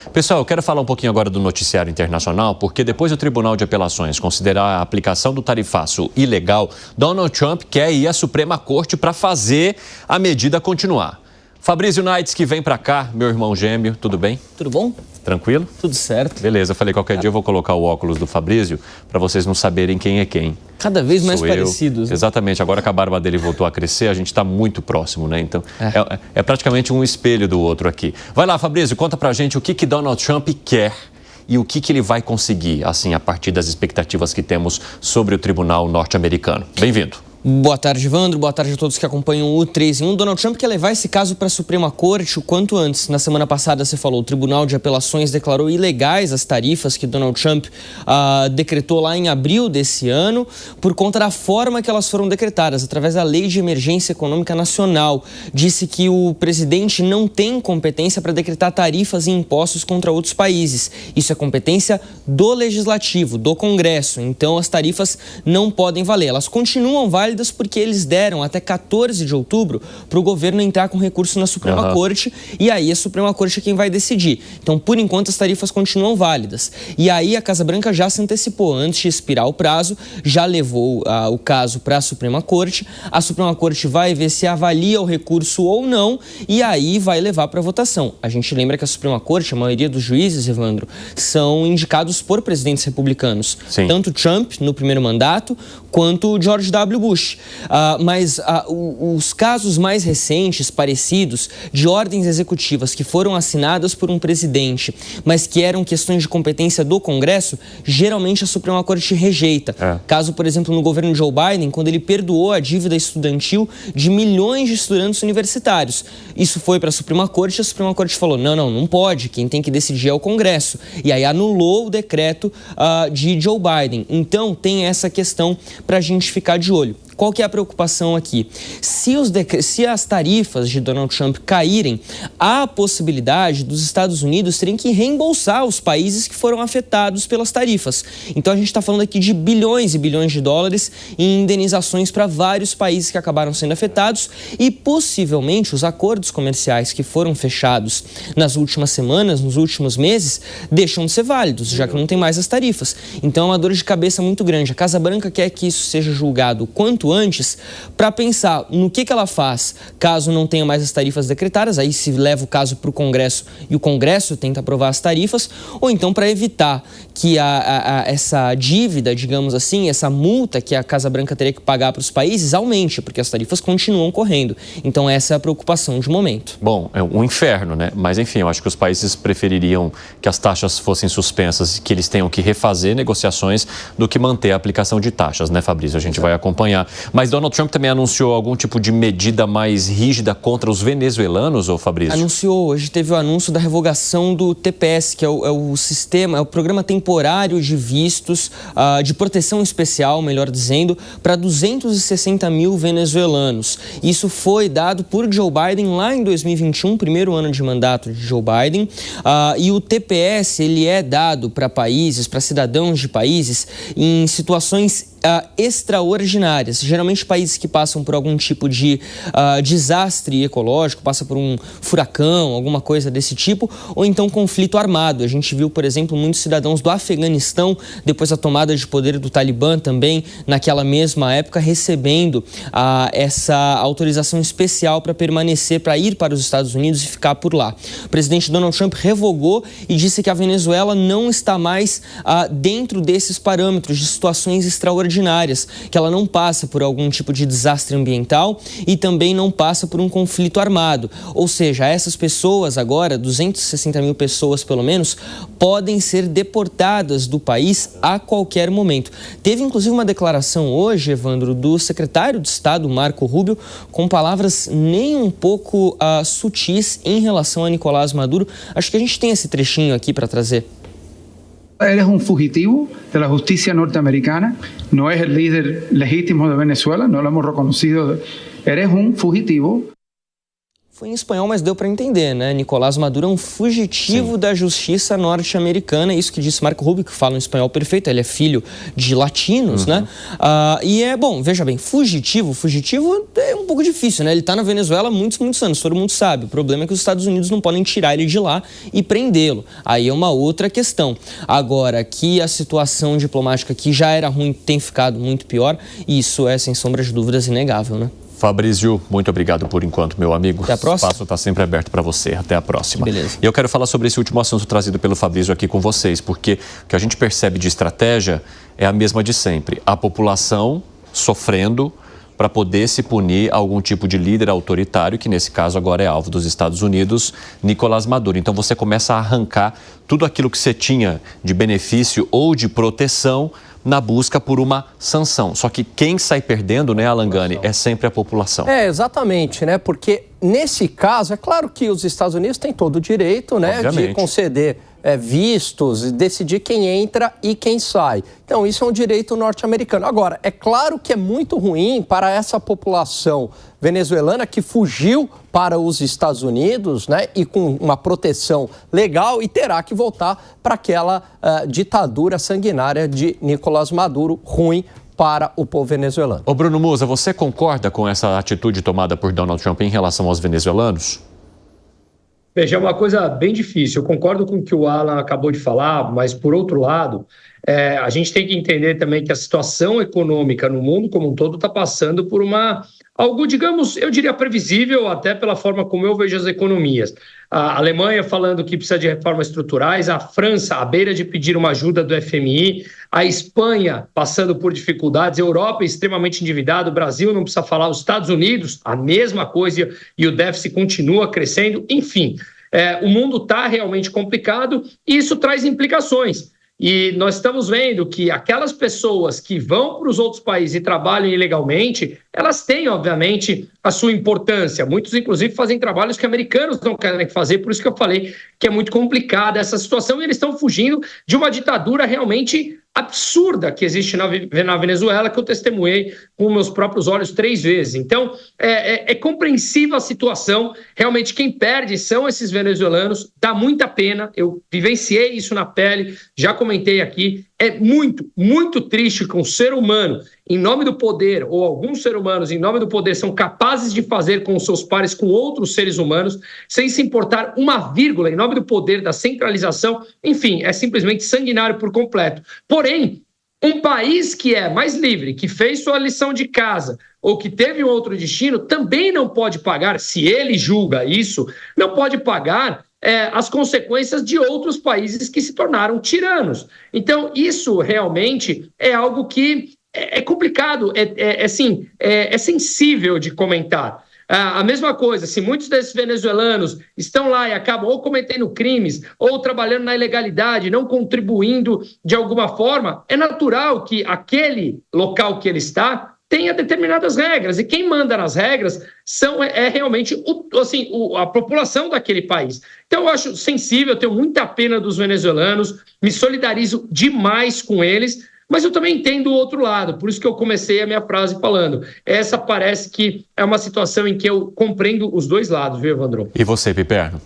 Pessoal, eu quero falar um pouquinho agora do noticiário internacional, porque depois do Tribunal de Apelações considerar a aplicação do tarifaço ilegal, Donald Trump quer ir à Suprema Corte para fazer a medida continuar. Fabrício Knights, que vem para cá, meu irmão gêmeo, tudo bem? Tudo bom? Tranquilo? Tudo certo. Beleza, eu falei qualquer dia eu vou colocar o óculos do Fabrício para vocês não saberem quem é quem. Cada vez mais parecidos. Né? Exatamente, agora que a barba dele voltou a crescer, a gente está muito próximo, né? Então, é praticamente um espelho do outro aqui. Vai lá, Fabrício, conta pra gente o que Donald Trump quer e o que ele vai conseguir, assim, a partir das expectativas que temos sobre o tribunal norte-americano. Bem-vindo. Boa tarde, Evandro. Boa tarde a todos que acompanham o 3 em 1. Donald Trump quer levar esse caso para a Suprema Corte o quanto antes. Na semana passada, você falou, o Tribunal de Apelações declarou ilegais as tarifas que Donald Trump decretou lá em abril desse ano por conta da forma que elas foram decretadas, através da Lei de Emergência Econômica Nacional. Disse que o presidente não tem competência para decretar tarifas e impostos contra outros países. Isso é competência do Legislativo, do Congresso. Então, as tarifas não podem valer. Elas continuam válidas porque eles deram até 14 de outubro para o governo entrar com recurso na Suprema Corte e aí a Suprema Corte é quem vai decidir. Então, por enquanto, as tarifas continuam válidas. E aí a Casa Branca já se antecipou. Antes de expirar o prazo, já levou o caso para a Suprema Corte. A Suprema Corte vai ver se avalia o recurso ou não e aí vai levar para votação. A gente lembra que a Suprema Corte, a maioria dos juízes, Evandro, são indicados por presidentes republicanos. Sim. Tanto Trump, no primeiro mandato, quanto George W. Bush. Mas os casos mais recentes, parecidos, de ordens executivas que foram assinadas por um presidente, mas que eram questões de competência do Congresso, geralmente a Suprema Corte rejeita. Caso, por exemplo, no governo Joe Biden, quando ele perdoou a dívida estudantil de milhões de estudantes universitários. Isso foi para a Suprema Corte e a Suprema Corte falou, não pode, quem tem que decidir é o Congresso. E aí anulou o decreto de Joe Biden. Então, tem essa questão para a gente ficar de olho. Qual que é a preocupação aqui? Se as tarifas de Donald Trump caírem, há a possibilidade dos Estados Unidos terem que reembolsar os países que foram afetados pelas tarifas. Então a gente está falando aqui de bilhões e bilhões de dólares em indenizações para vários países que acabaram sendo afetados e possivelmente os acordos comerciais que foram fechados nas últimas semanas, nos últimos meses, deixam de ser válidos, já que não tem mais as tarifas. Então é uma dor de cabeça muito grande. A Casa Branca quer que isso seja julgado quanto antes para pensar no que ela faz caso não tenha mais as tarifas decretadas, aí se leva o caso para o Congresso e o Congresso tenta aprovar as tarifas, ou então para evitar que essa dívida, digamos assim, essa multa que a Casa Branca teria que pagar para os países aumente, porque as tarifas continuam correndo. Então essa é a preocupação de momento. Bom, é um inferno, né? Mas enfim, eu acho que os países prefeririam que as taxas fossem suspensas, que eles tenham que refazer negociações do que manter a aplicação de taxas, né, Fabrício? A gente vai acompanhar. Mas Donald Trump também anunciou algum tipo de medida mais rígida contra os venezuelanos, ou Fabrício? Anunciou. Hoje teve o anúncio da revogação do TPS, que é o sistema, é o programa temporário de vistos, de proteção especial, melhor dizendo, para 260 mil venezuelanos. Isso foi dado por Joe Biden lá em 2021, primeiro ano de mandato de Joe Biden. E o TPS, ele é dado para países, para cidadãos de países em situações extraordinárias, geralmente países que passam por algum tipo de desastre ecológico, passa por um furacão, alguma coisa desse tipo, ou então conflito armado. A gente viu, por exemplo, muitos cidadãos do Afeganistão, depois da tomada de poder do Talibã também, naquela mesma época, recebendo essa autorização especial para permanecer, para ir para os Estados Unidos e ficar por lá. O presidente Donald Trump revogou e disse que a Venezuela não está mais dentro desses parâmetros de situações extraordinárias, que ela não passa por algum tipo de desastre ambiental e também não passa por um conflito armado. Ou seja, essas pessoas agora, 260 mil pessoas pelo menos, podem ser deportadas do país a qualquer momento. Teve inclusive uma declaração hoje, Evandro, do secretário de Estado, Marco Rubio, com palavras nem um pouco sutis em relação a Nicolás Maduro. Acho que a gente tem esse trechinho aqui para trazer. Eres un fugitivo de la justicia norteamericana, no es el líder legítimo de Venezuela, no lo hemos reconocido. Eres un fugitivo. Foi em espanhol, mas deu para entender, né? Nicolás Maduro é um fugitivo da justiça norte-americana, isso que disse Marco Rubio, que fala um espanhol perfeito, ele é filho de latinos, né? E bom, veja bem, fugitivo é um pouco difícil, né? Ele está na Venezuela há muitos anos, todo mundo sabe. O problema é que os Estados Unidos não podem tirar ele de lá e prendê-lo. Aí é uma outra questão. Agora, que a situação diplomática que já era ruim tem ficado muito pior, isso é, sem sombra de dúvidas, inegável, né? Fabrício, muito obrigado por enquanto, meu amigo. Até a próxima. O espaço está sempre aberto para você. Até a próxima. Beleza. E eu quero falar sobre esse último assunto trazido pelo Fabrício aqui com vocês, porque o que a gente percebe de estratégia é a mesma de sempre. A população sofrendo para poder se punir a algum tipo de líder autoritário, que nesse caso agora é alvo dos Estados Unidos, Nicolás Maduro. Então você começa a arrancar tudo aquilo que você tinha de benefício ou de proteção na busca por uma sanção. Só que quem sai perdendo, né, Alan Gani, é sempre a população. Exatamente, né? Porque nesse caso, é claro que os Estados Unidos têm todo o direito, né, Obviamente, de conceder vistos, decidir quem entra e quem sai. Então, isso é um direito norte-americano. Agora, é claro que é muito ruim para essa população venezuelana que fugiu para os Estados Unidos, né, e com uma proteção legal, e terá que voltar para aquela ditadura sanguinária de Nicolás Maduro, ruim para o povo venezuelano. Ô Bruno Musa, você concorda com essa atitude tomada por Donald Trump em relação aos venezuelanos? Veja, é uma coisa bem difícil. Eu concordo com o que o Alan acabou de falar, mas, por outro lado, a gente tem que entender também que a situação econômica no mundo como um todo está passando por algo, digamos, eu diria previsível, até pela forma como eu vejo as economias. A Alemanha falando que precisa de reformas estruturais, a França à beira de pedir uma ajuda do FMI, a Espanha passando por dificuldades, a Europa extremamente endividada, o Brasil não precisa falar, os Estados Unidos a mesma coisa e o déficit continua crescendo, enfim. O mundo está realmente complicado e isso traz implicações. E nós estamos vendo que aquelas pessoas que vão para os outros países e trabalham ilegalmente, elas têm, obviamente, a sua importância. Muitos, inclusive, fazem trabalhos que americanos não querem fazer, por isso que eu falei que é muito complicada essa situação e eles estão fugindo de uma ditadura realmente absurda que existe na Venezuela, que eu testemunhei com meus próprios olhos 3 vezes. Então, é compreensível a situação. Realmente, quem perde são esses venezuelanos. Dá muita pena. Eu vivenciei isso na pele, já comentei aqui. É muito, muito triste que um ser humano, em nome do poder, ou alguns seres humanos, em nome do poder, são capazes de fazer com os seus pares, com outros seres humanos, sem se importar uma vírgula, em nome do poder, da centralização. Enfim, é simplesmente sanguinário por completo. Porém, um país que é mais livre, que fez sua lição de casa, ou que teve um outro destino, também não pode pagar, se ele julga isso, não pode pagar as consequências de outros países que se tornaram tiranos. Então, isso realmente é algo que é complicado, é sensível de comentar. A mesma coisa, se muitos desses venezuelanos estão lá e acabam ou cometendo crimes, ou trabalhando na ilegalidade, não contribuindo de alguma forma, é natural que aquele local que ele está tenha determinadas regras, e quem manda nas regras é realmente a população daquele país. Então eu acho sensível, eu tenho muita pena dos venezuelanos, me solidarizo demais com eles, mas eu também entendo o outro lado, por isso que eu comecei a minha frase falando. Essa parece que é uma situação em que eu compreendo os dois lados, viu, Evandro? E você, Piperno?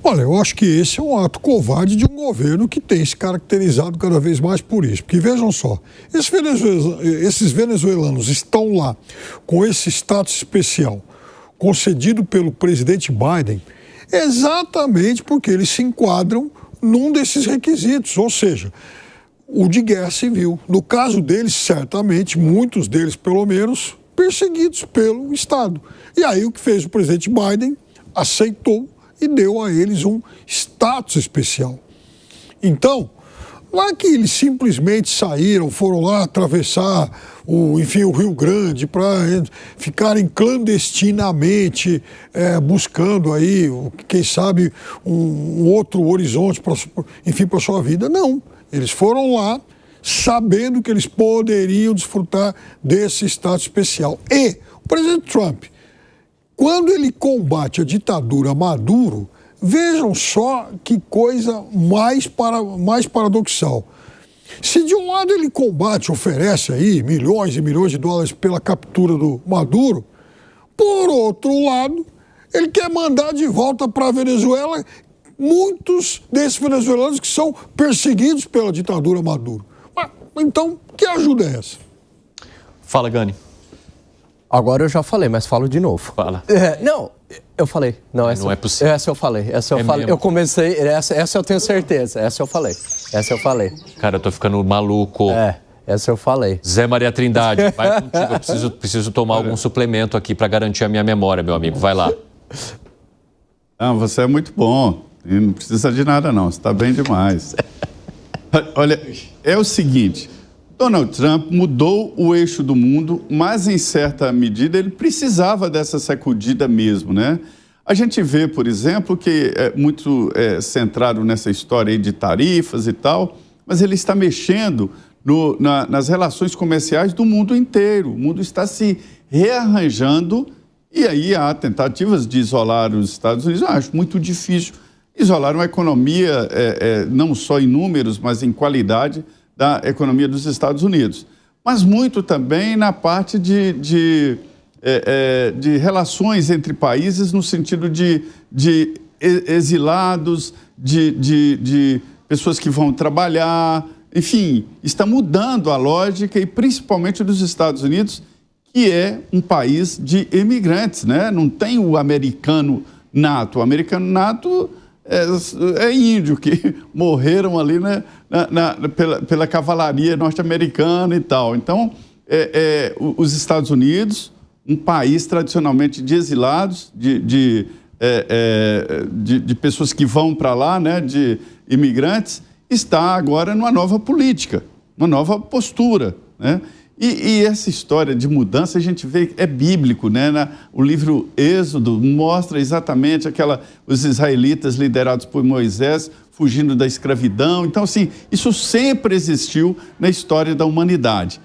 Olha, eu acho que esse é um ato covarde de um governo que tem se caracterizado cada vez mais por isso. Porque vejam só, esses venezuelanos estão lá com esse status especial concedido pelo presidente Biden exatamente porque eles se enquadram num desses requisitos, ou seja, o de guerra civil. No caso deles, certamente, muitos deles pelo menos, perseguidos pelo Estado. E aí o que fez o presidente Biden? Aceitou e deu a eles um status especial. Então, não é que eles simplesmente saíram, foram lá atravessar o Rio Grande para ficarem clandestinamente buscando aí, quem sabe, um outro horizonte para a sua vida. Não, eles foram lá sabendo que eles poderiam desfrutar desse status especial. E o presidente Trump, quando ele combate a ditadura Maduro, vejam só que coisa mais paradoxal. Se de um lado ele combate, oferece aí milhões e milhões de dólares pela captura do Maduro, por outro lado, Ele quer mandar de volta para a Venezuela muitos desses venezuelanos que são perseguidos pela ditadura Maduro. Então, que ajuda é essa? Fala, Gani. Agora eu já falei, mas falo de novo. Fala. Não, eu falei. Não é possível. Essa eu falei. Eu comecei, essa eu tenho certeza. Essa eu falei. Cara, eu tô ficando maluco. Essa eu falei. Zé Maria Trindade, vai contigo. Eu preciso tomar algum suplemento aqui para garantir a minha memória, meu amigo. Vai lá. Não, você é muito bom. E não precisa de nada, não. Você está bem demais. Olha, é o seguinte. Donald Trump mudou o eixo do mundo, mas, em certa medida, ele precisava dessa sacudida mesmo, né? A gente vê, por exemplo, que é muito centrado nessa história aí de tarifas e tal, mas ele está mexendo nas relações comerciais do mundo inteiro. O mundo está se rearranjando e aí há tentativas de isolar os Estados Unidos. Eu acho muito difícil isolar uma economia, não só em números, mas em qualidade, da economia dos Estados Unidos, mas muito também na parte de relações entre países no sentido de exilados, de pessoas que vão trabalhar, enfim, está mudando a lógica e principalmente dos Estados Unidos, que é um país de imigrantes, né? Não tem o americano nato. O americano nato é índio, que morreram ali, né, pela cavalaria norte-americana e tal. Então, os Estados Unidos, um país tradicionalmente de exilados, de pessoas que vão para lá, né, de imigrantes, está agora numa nova política, uma nova postura, né? E essa história de mudança, a gente vê, é bíblico, né? O livro Êxodo mostra exatamente os israelitas liderados por Moisés fugindo da escravidão. Então, assim, isso sempre existiu na história da humanidade.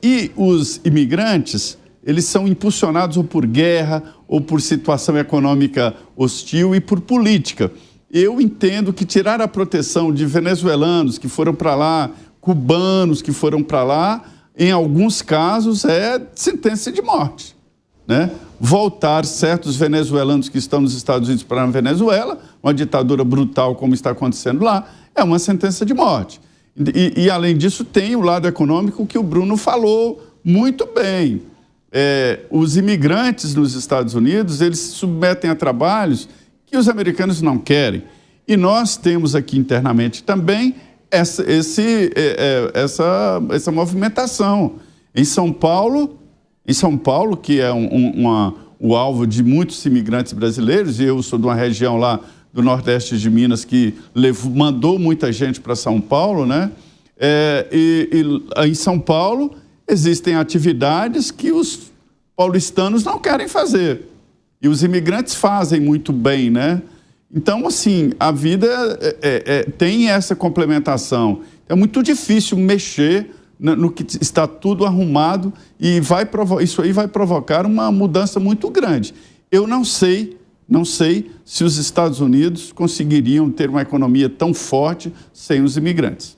E os imigrantes, eles são impulsionados ou por guerra, ou por situação econômica hostil e por política. Eu entendo que tirar a proteção de venezuelanos que foram para lá, cubanos que foram para lá, em alguns casos é sentença de morte, né? Voltar certos venezuelanos que estão nos Estados Unidos para a Venezuela, uma ditadura brutal como está acontecendo lá, é uma sentença de morte. E além disso, tem o lado econômico que o Bruno falou muito bem. Os imigrantes nos Estados Unidos, eles se submetem a trabalhos que os americanos não querem. E nós temos aqui internamente também essa movimentação. Em São Paulo, que é o alvo de muitos imigrantes brasileiros, e eu sou de uma região lá do Nordeste de Minas que mandou muita gente para São Paulo, né? Em São Paulo existem atividades que os paulistanos não querem fazer. E os imigrantes fazem muito bem, né? Então, assim, a vida tem essa complementação. É muito difícil mexer no que está tudo arrumado e isso aí vai provocar uma mudança muito grande. Eu não sei se os Estados Unidos conseguiriam ter uma economia tão forte sem os imigrantes.